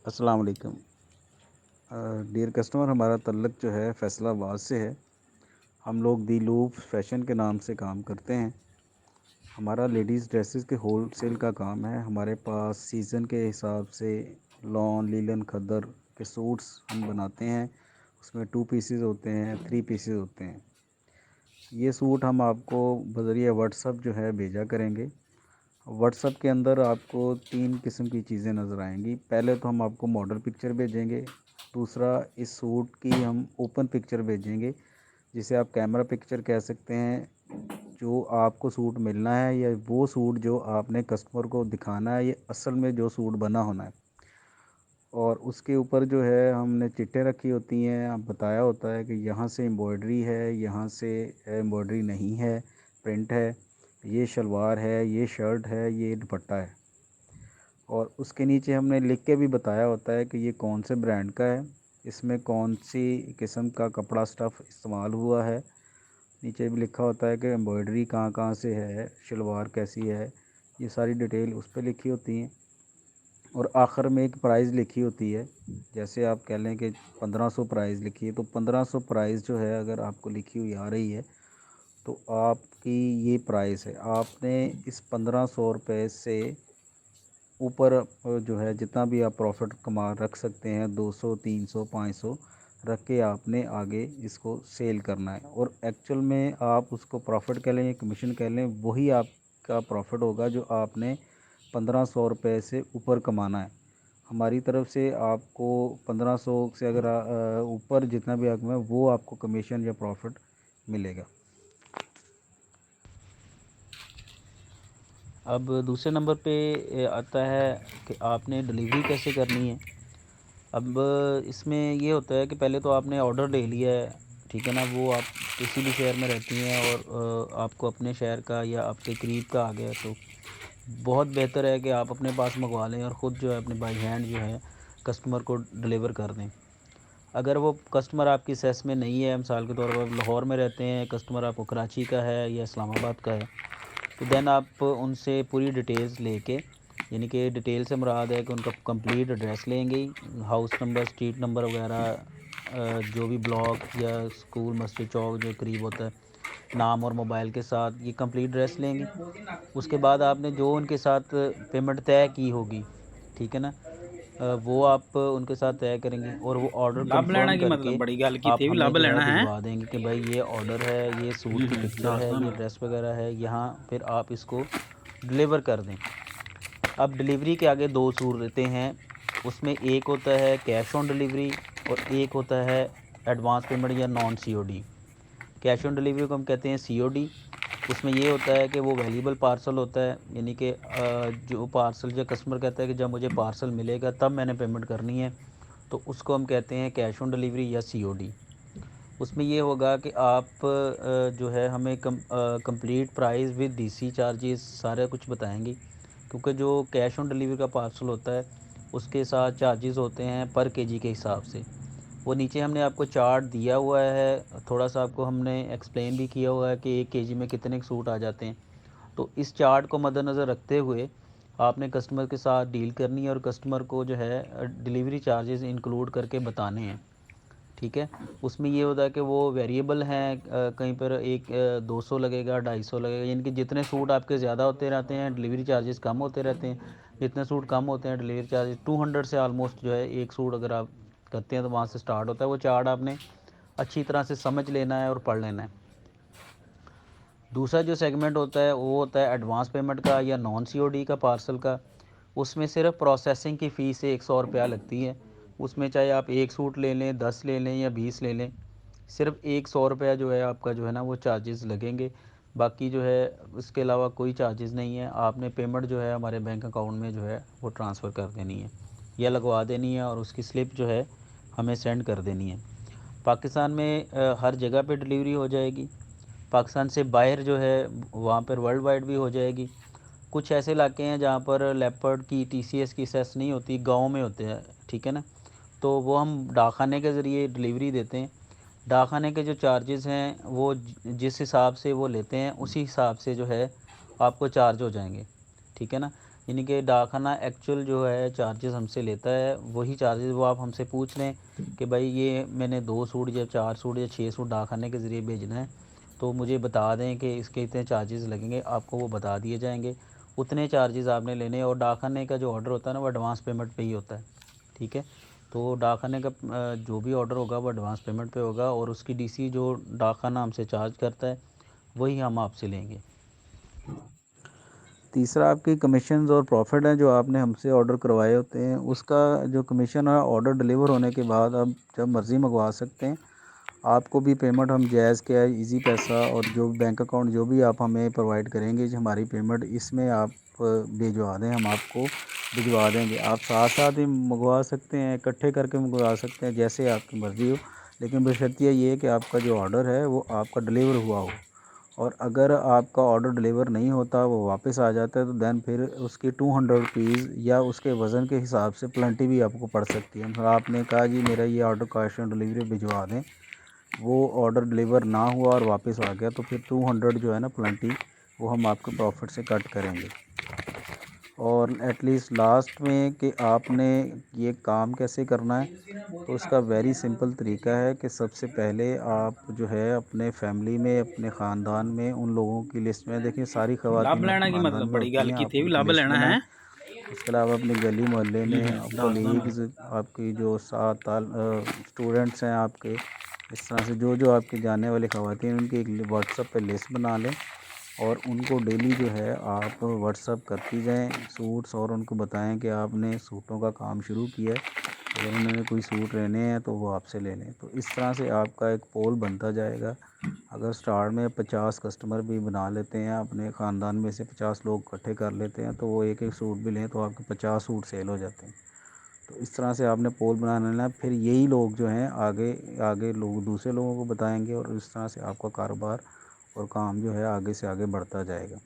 अस्सलाम वालेकुम। Dear customer, हमारा तल्लक जो है फैसलाबाद से है। हम लोग दी लूप फैशन के नाम से काम करते हैं। हमारा लेडीज़ ड्रेसेस के होलसेल का काम है। हमारे पास सीज़न के हिसाब से लॉन, लीलन, खद्दर के सूट्स हम बनाते हैं। उसमें 2 पीसेस होते हैं, 3 पीसेस होते हैं। ये सूट हम आपको बज़रिया व्हाट्सएप जो है भेजा करेंगे। व्हाट्सएप के अंदर आपको 3 किस्म की चीज़ें नज़र आएँगी। पहले तो हम आपको मॉडल पिक्चर भेजेंगे। दूसरा, इस सूट की हम ओपन पिक्चर भेजेंगे, जिसे आप कैमरा पिक्चर कह सकते हैं। जो आपको सूट मिलना है या वो सूट जो आपने कस्टमर को दिखाना है, ये असल में जो सूट बना होना है। और उसके ऊपर जो है हमने चिट्टें रखी होती हैं, बताया होता है कि यहाँ से एम्ब्रॉयडरी है, यहाँ से एम्ब्रॉयडरी नहीं है, प्रिंट है, ये शलवार है, ये शर्ट है, ये दुपट्टा है। और उसके नीचे हमने लिख के भी बताया होता है कि ये कौन से ब्रांड का है, इसमें कौन सी किस्म का कपड़ा स्टफ़ इस्तेमाल हुआ है। नीचे भी लिखा होता है कि एम्ब्रॉयडरी कहाँ कहाँ से है, शलवार कैसी है, ये सारी डिटेल उस पे लिखी होती हैं। और आखिर में एक प्राइस लिखी होती है। जैसे आप कह लें कि 1500 प्राइस लिखी है, तो 1500 प्राइस जो है अगर आपको लिखी हुई आ रही है, तो आपकी ये प्राइस है। आपने इस 1500 रुपये से ऊपर जो है जितना भी आप प्रॉफिट कमा रख सकते हैं, 200, 300, 500 रख के आपने आगे इसको सेल करना है। और एक्चुअल में आप उसको प्रॉफिट कह लें या कमीशन कह लें, वही आपका प्रॉफिट होगा जो आपने 1500 रुपये से ऊपर कमाना है। हमारी तरफ से आपको 1500 से अगर ऊपर जितना भी आप कमाएं, वो आपको कमीशन या प्रॉफिट मिलेगा। अब दूसरे नंबर पे आता है कि आपने डिलीवरी कैसे करनी है। अब इसमें ये होता है कि पहले तो आपने ऑर्डर ले लिया है, ठीक है ना। वो आप किसी भी शहर में रहती हैं और आपको अपने शहर का या आपके करीब का आ गया, तो बहुत बेहतर है कि आप अपने पास मंगवा लें और ख़ुद जो है अपने बाई हैंड जो है कस्टमर को डिलीवर कर दें। अगर वो कस्टमर आपकी सेस में नहीं है, मिसाल के तौर पर लाहौर में रहते हैं, कस्टमर आपको कराची का है या इस्लामाबाद का है, तो देन आप उनसे पूरी डिटेल्स लेके, यानी कि डिटेल से मुराद है कि उनका कंप्लीट एड्रेस लेंगे, हाउस नंबर, स्ट्रीट नंबर वगैरह, जो भी ब्लॉक या स्कूल, मस्जिद, चौक जो करीब होता है, नाम और मोबाइल के साथ ये कंप्लीट एड्रेस लेंगे। उसके बाद आपने जो उनके साथ पेमेंट तय की होगी, ठीक है ना, वो आप उनके साथ तय करेंगे और वो ऑर्डर लाभ कंफर्म लेना की मतलब करके बड़ी गल आप की भी हमें लाभ जो है लेना है। भिजवा देंगे कि भाई ये ऑर्डर है, ये सूट की पिक्चर दस है, दो ये मैं ड्रेस वगैरह है, यहाँ फिर आप इसको डिलीवर कर दें। अब डिलीवरी के आगे दो सूरतें हैं। उसमें एक होता है कैश ऑन डिलीवरी और एक होता है एडवांस पेमेंट या non COD. Cash on delivery को हम कहते हैं सीओडी। उसमें ये होता है कि वो वैल्यूएबल पार्सल होता है, यानी कि जो पार्सल जो कस्टमर कहता है कि जब मुझे पार्सल मिलेगा तब मैंने पेमेंट करनी है, तो उसको हम कहते हैं कैश ऑन डिलीवरी या सीओडी। उसमें ये होगा कि आप जो है हमें complete price with DC charges सारा कुछ बताएंगी, क्योंकि जो कैश ऑन डिलीवरी का पार्सल होता है उसके साथ चार्जेस होते हैं पर केजी के हिसाब से। वो नीचे हमने आपको चार्ट दिया हुआ है, थोड़ा सा आपको हमने एक्सप्लेन भी किया हुआ है कि 1 केजी में कितने सूट आ जाते हैं। तो इस चार्ट को मद्देनज़र रखते हुए आपने कस्टमर के साथ डील करनी है और कस्टमर को जो है डिलीवरी चार्जेस इंक्लूड करके बताने हैं, ठीक है। उसमें ये होता है कि वो वेरिएबल हैं, कहीं पर 200 लगेगा, 250 लगेगा, यानी कि जितने सूट आपके ज़्यादा होते रहते हैं डिलीवरी चार्जेस कम होते रहते हैं, जितने सूट कम होते हैं डिलीवरी चार्जेस 200 से ऑलमोस्ट जो है एक सूट अगर आप करते हैं तो वहाँ से स्टार्ट होता है। वो चार्ट आपने अच्छी तरह से समझ लेना है और पढ़ लेना है। दूसरा जो सेगमेंट होता है वो होता है एडवांस पेमेंट का या नॉन सीओडी का पार्सल का। उसमें सिर्फ प्रोसेसिंग की फ़ीस 100 रुपया लगती है। उसमें चाहे आप एक सूट ले लें, 10 ले लें या 20 ले लें, सिर्फ 100 रुपया जो है आपका जो है ना वो चार्जेस लगेंगे। बाकी जो है उसके अलावा कोई चार्जेस नहीं है। आपने पेमेंट जो है हमारे बैंक अकाउंट में जो है वो ट्रांसफ़र कर देनी है या लगवा देनी है और उसकी स्लिप जो है हमें सेंड कर देनी है। पाकिस्तान में हर जगह पे डिलीवरी हो जाएगी। पाकिस्तान से बाहर जो है वहाँ पर वर्ल्ड वाइड भी हो जाएगी। कुछ ऐसे इलाके हैं जहाँ पर लेपर्ड की टीसीएस की सेस नहीं होती, गाँव में होते हैं, ठीक है ना। तो वो हम डाकखाने के ज़रिए डिलीवरी देते हैं। डाकखाने के जो चार्जेस हैं वो जिस हिसाब से वो लेते हैं उसी हिसाब से जो है आपको चार्ज हो जाएंगे, ठीक है ना। यानी कि डाकखाना एक्चुअल जो है चार्जेस हमसे लेता है, वही चार्जेस वो आप हमसे पूछ लें कि भाई ये मैंने 2 सूट या 4 सूट या 6 सूट डाकखाने के ज़रिए भेजना है, तो मुझे बता दें कि इसके इतने चार्जेस लगेंगे, आपको वो बता दिए जाएंगे। उतने चार्जेस आपने लेने हैं। और डाकखाने का जो ऑर्डर होता है ना, वो एडवांस पेमेंट पे ही होता है, ठीक है। तो डाकखाने का जो भी ऑर्डर होगा वो एडवांस पेमेंट पे होगा, और उसकी डीसी जो डाकखाना हमसे चार्ज करता है वही हम आपसे लेंगे। तीसरा आपकी कमीशंस और प्रॉफिट हैं जो आपने हमसे ऑर्डर करवाए होते हैं, उसका जो कमीशन है ऑर्डर डिलीवर होने के बाद आप जब मर्ज़ी मंगवा सकते हैं। आपको भी पेमेंट हम जैज़ क्या है, ईज़ी पैसा और जो बैंक अकाउंट जो भी आप हमें प्रोवाइड करेंगे जो हमारी पेमेंट इसमें आप भिजवा दें, हम आपको भिजवा देंगे। आप साथ साथ ही मंगवा सकते हैं, इकट्ठे करके मंगवा सकते हैं, जैसे आपकी मर्ज़ी हो, लेकिन बशर्तिया ये है कि आपका जो ऑर्डर है वो आपका डिलीवर हुआ हो। और अगर आपका ऑर्डर डिलीवर नहीं होता, वो वापस आ जाता है, तो दैन फिर उसकी 200 रुपीज़ या उसके वज़न के हिसाब से पेनल्टी भी आपको पड़ सकती है। मतलब आपने कहा जी मेरा ये ऑर्डर कैश ऑन डिलीवरी भिजवा दें, वो ऑर्डर डिलीवर ना हुआ और वापस आ गया, तो फिर 200 जो है ना पेनल्टी, वो हम आपके प्रॉफिट से कट करेंगे। और एटलीस्ट लास्ट में कि आपने ये काम कैसे करना है, तो उसका वेरी सिंपल तरीका है कि सबसे पहले आप जो है अपने फैमिली में, अपने ख़ानदान में उन लोगों की लिस्ट में, देखिए सारी लभ ख़वातीन लेना आपके की ख़ानदान मतलब में बड़ी होती गल हैं, की आप थी भी उनकी लभ लिस्ट लेना बनाएं। है। उसके अलावा अपनी गली मोहल्ले में दस दो ना। कोलीग्स, आपकी जो साथ स्टूडेंट्स हैं आपके, इस तरह से जो जो आपके जानने वाली ख़वातीन, उनकी एक व्हाट्सएप पे लिस्ट बना लें और उनको डेली जो है आप व्हाट्सएप करती जाएं सूट्स, और उनको बताएं कि आपने सूटों का काम शुरू किया है, अगर उन्होंने कोई सूट लेने हैं तो वो आपसे ले लें। तो इस तरह से आपका एक पोल बनता जाएगा। अगर स्टार्ट में 50 कस्टमर भी बना लेते हैं, अपने ख़ानदान में से 50 लोग इकट्ठे कर लेते हैं, तो वो एक एक सूट भी लें तो आपके 50 सूट सेल हो जाते हैं। तो इस तरह से आपने पोल बना लेना है, फिर यही लोग जो हैं आगे आगे लोग दूसरे लोगों को बताएंगे, और इस तरह से आपका कारोबार और काम जो है आगे से आगे बढ़ता जाएगा।